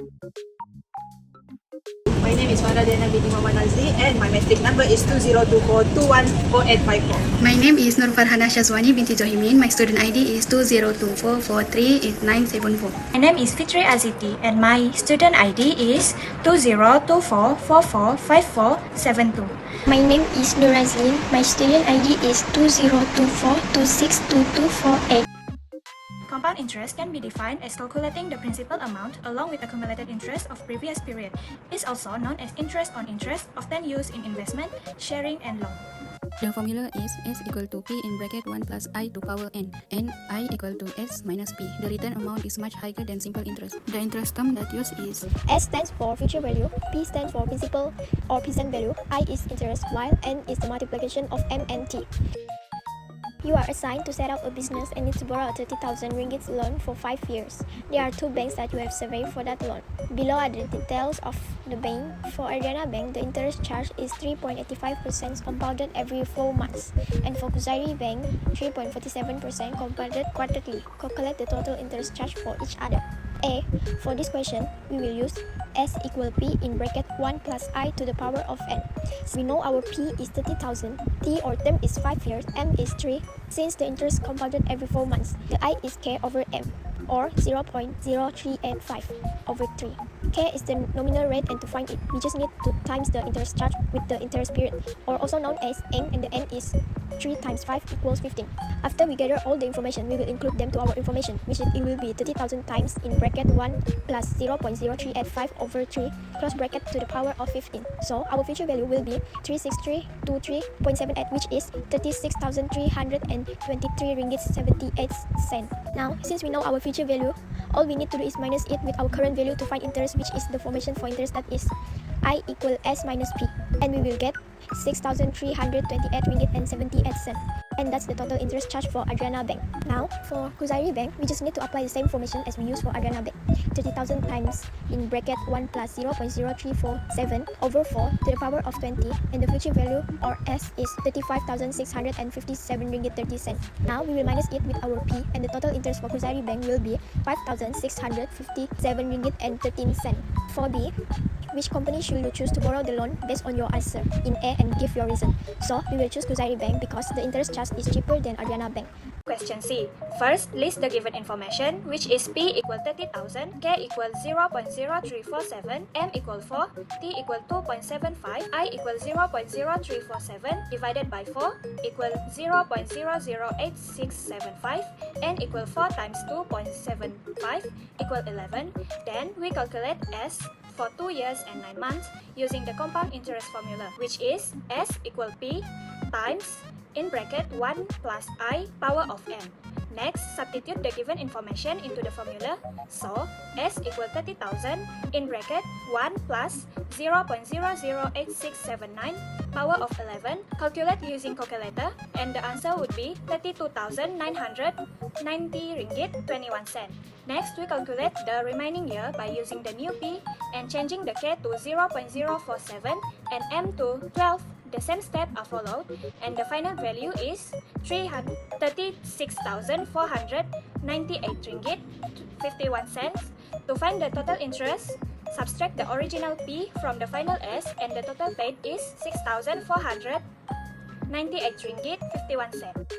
My name is Farah Diana binti Muhammad Nazri and my matric number is 2024214854. My name is Nur Farhana Shazwani binti Johimin. My student ID is 2024438974. My name is Fitri Aziti and my student ID is 2024445472. My name is Nurazlin. My student ID is 2024262248. Compound interest can be defined as calculating the principal amount along with accumulated interest of previous period. It's also known as interest on interest, often used in investment, sharing, and loan. The formula is S equal to P in bracket 1 plus I to power n, and I equal to S minus P. The return amount is much higher than simple interest. The interest term that used is S stands for future value, P stands for principal or present value, I is interest, while N is the multiplication of M and T. You are assigned to set up a business and need to borrow a 30,000 ringgit loan for 5 years. There are 2 banks that you have surveyed for that loan. Below are the details of the bank. For Adriana Bank, the interest charge is 3.85% compounded every 4 months. And for Kuzairi Bank, 3.47% compounded quarterly. Calculate the total interest charge for each other. A. For this question, we will use S equal P in bracket 1 plus I to the power of N. We know our P is 30,000, T or term is 5 years, M is 3. Since the interest compounded every 4 months, the I is K over M, or 0.0385 over 3. K is the nominal rate, and to find it, we just need to times the interest charge with the interest period, or also known as N, and the N is 3 times 5 equals 15. After we gather all the information, we will include them to our information, which it will be 30,000 times in bracket 1 plus 0.0385 over 3 close bracket to the power of 15. So our future value will be 36323.78, which is 36,323 ringgit 78 cent. Now, since we know our future value, all we need to do is minus it with our current value to find interest, which is the formation for interest, that is I equal S minus P, and we will get 6,328 ringgit and 78 cent. And that's the total interest charge for Adriana Bank. Now, for Kuzairi Bank, we just need to apply the same formation as we use for Adriana Bank. 30,000 times in bracket 1 plus 0.0347 over 4 to the power of 20, and the future value, or S, is 35,657 ringgit 30 cent. Now, we will minus it with our P, and the total interest for Kuzairi Bank will be 5,657 ringgit and 13 cent. For B, which company should you choose to borrow the loan based on your answer in A and give your reason? So, we will choose Kuzairi Bank because the interest charge is cheaper than Adriana Bank. Question C. First, list the given information, which is P equal 30,000, K equal 0.0347, M equal 4, T equal 2.75, I equal 0.0347 divided by 4 equal 0.008675, N equal 4 times 2.75 equal 11. Then we calculate S for 2 years and 9 months using the compound interest formula, which is S equal P times in bracket 1 plus I power of n. Next, substitute the given information into the formula. So, S equal 30,000 in bracket 1 plus 0.008679 power of 11. Calculate using calculator, and the answer would be 32,990 ringgit 21 cent. Next, we calculate the remaining year by using the new P and changing the K to 0.047 and M to 12. The same steps are followed, and the final value is 36,498 ringgit 51 cents. To find the total interest, subtract the original P from the final S, and the total paid is 6,498 ringgit 51 cents.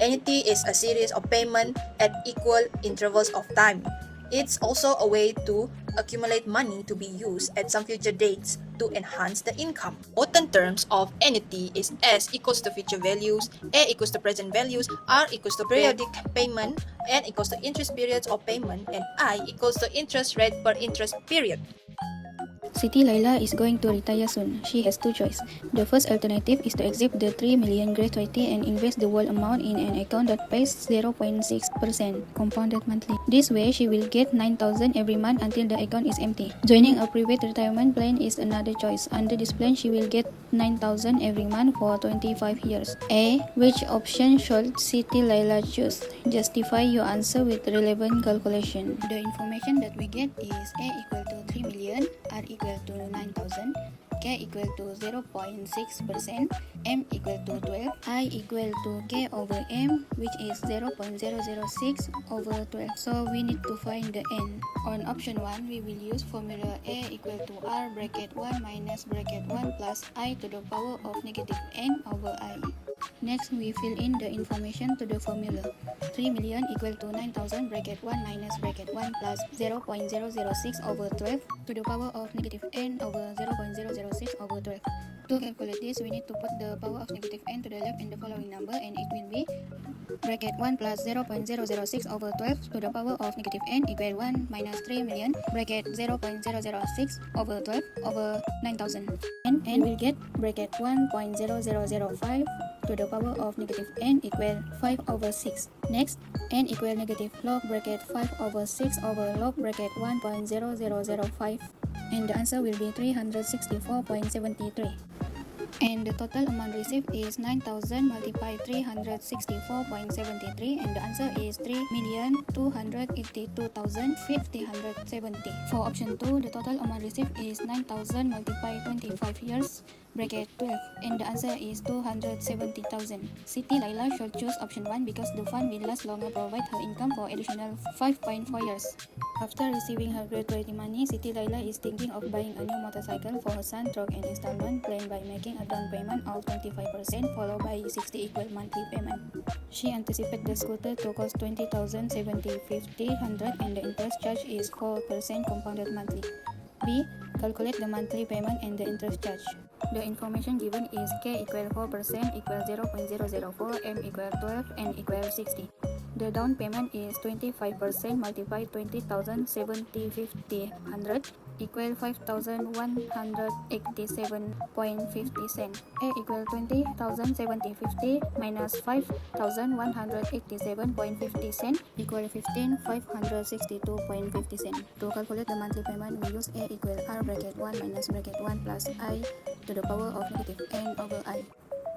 Annuity is a series of payment at equal intervals of time. It's also a way to accumulate money to be used at some future dates to enhance the income. Important terms of annuity is S equals to future values, A equals to present values, R equals to periodic payment, N equals to interest periods of payment, and I equals to interest rate per interest period. Siti Laila is going to retire soon. She has 2 choices. The first alternative is to exit the 3 million gratuity and invest the whole amount in an account that pays 0.6% compounded monthly. This way, she will get 9,000 every month until the account is empty. Joining a private retirement plan is another choice. Under this plan, she will get 9,000 every month for 25 years. A. Which option should Siti Laila choose? Justify your answer with relevant calculation. The information that we get is A equal to 3 million, R equal to 9,000, K equal to 0.6%, M equal to 12, I equal to K over M, which is 0.006 over 12. So we need to find the N. On option 1, we will use formula A equal to R bracket 1 minus bracket 1 plus I to the power of negative N over I. Next, we fill in the information to the formula. 3 million equal to 9,000 bracket 1 minus bracket 1 plus 0.006 over 12 to the power of negative n over 0.006 over 12. To calculate this, we need to put the power of negative n to the left in the following number, and it will be bracket 1 plus 0.006 over 12 to the power of negative n equal 1 minus 3 million bracket 0.006 over 12 over 9,000, and we'll get bracket 1.0005 to the power of negative n equal 5 over 6. Next, n equal negative log bracket 5 over 6 over log bracket 1.0005, and the answer will be 364.73. And the total amount received is 9,000 multiplied 364.73, and the answer is 3,282,570. For option 2, the total amount received is 9,000 multiplied 25 years bracket 12, and the answer is 270,000. Siti Laila should choose option 1 because the fund will last longer, provide her income for additional 5.4 years. After receiving her gratuity money, Siti Laila is thinking of buying a new motorcycle for her son through an installment plan by making a down payment of 25% followed by 60 equal monthly payment. She anticipates the scooter to cost 20,000, 70, 50, 100, and the interest charge is 4% compounded monthly. B. Calculate the monthly payment and the interest charge. The information given is K equal 4% equal 0.004, M equal 12, N equal 60. The down payment is 25% multiplied 20,000, 70, 50, 100 equal 5,187.50 cents. A equal 20,000, 70, 50 minus 5,187.50 cents equal 15,562.50 cents. To calculate the monthly payment, we use A equal R bracket 1 minus bracket 1 plus I to the power of negative N over I.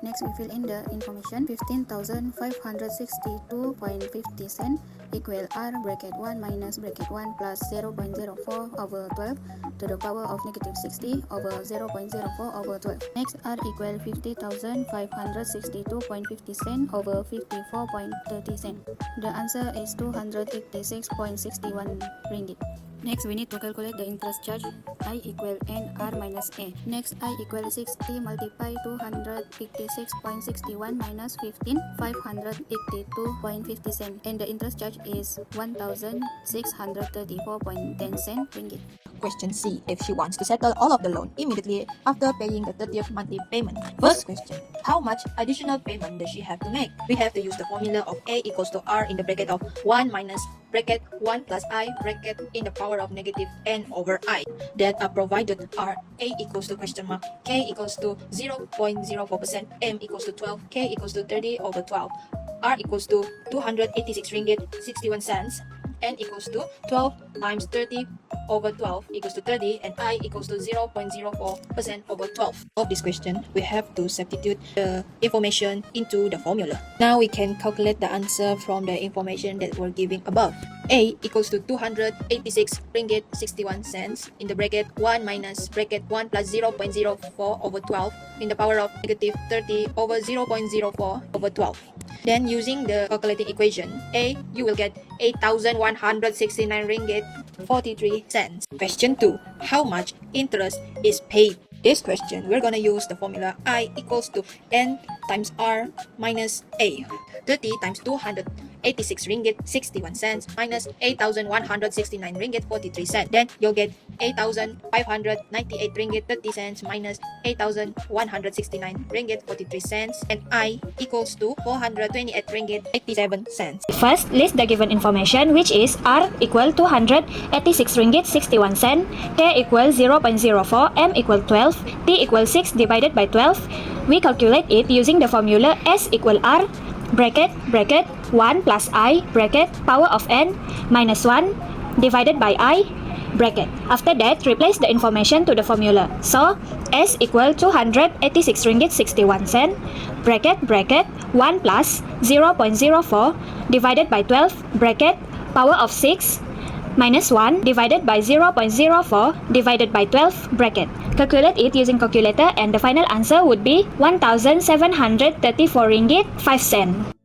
Next, we fill in the information. 15,562.50 cents equal R bracket 1 minus bracket 1 plus 0.04 over 12 to the power of negative 60 over 0.04 over 12. Next, R equal 50,562.50 cents over 54.30 cents. The answer is 286.61 ringgit. Next, we need to calculate the interest charge. I equal N R minus A. Next, I equal 60 multiply 256.61 minus 15, 582.50 cents, and the interest charge is 1,634.10 cents ringgit. Question C. If she wants to settle all of the loan immediately after paying the 30th monthly payment. First question. How much additional payment does she have to make? We have to use the formula of A equals to R in the bracket of 1 minus bracket 1 plus I bracket in the power of negative N over I that are provided are A equals to question mark, K equals to 0.04%, M equals to 12, K equals to 30 over 12, R equals to 286 ringgit 61 cents, N equals to 12 times 30 over 12 equals to 30, and I equals to 0.04% over 12. Of this question, we have to substitute the information into the formula. Now we can calculate the answer from the information that we're giving above. A equals to 286 ringgit 61 cents in the bracket 1 minus bracket 1 plus 0.04 over 12 in the power of negative 30 over 0.04 over 12. Then using the calculating equation, A, you will get 8,169 ringgit 43 cents. Question 2. How much interest is paid? This question, we're gonna use the formula I equals to N times R minus A. 30 times 286 ringgit 61 cents minus 8,169 ringgit 43 cents. Then you'll get 8,598 ringgit 30 cents minus 8,169 ringgit 43 cents, and I equals to 428 ringgit 87 cents. First, list the given information, which is R equal 286 ringgit 61 cent, K equal 0.04, M equal 12, T equal 6 divided by 12. We calculate it using the formula S equal R bracket 1 plus I bracket power of N minus 1 divided by I bracket. After that, replace the information to the formula. So, S equal 286 ringgit 61 cent bracket 1 plus 0.04 divided by 12 bracket power of 6 minus 1 divided by 0.04 divided by 12 bracket. Calculate it using calculator and the final answer would be 1,734 ringgit 5 cents.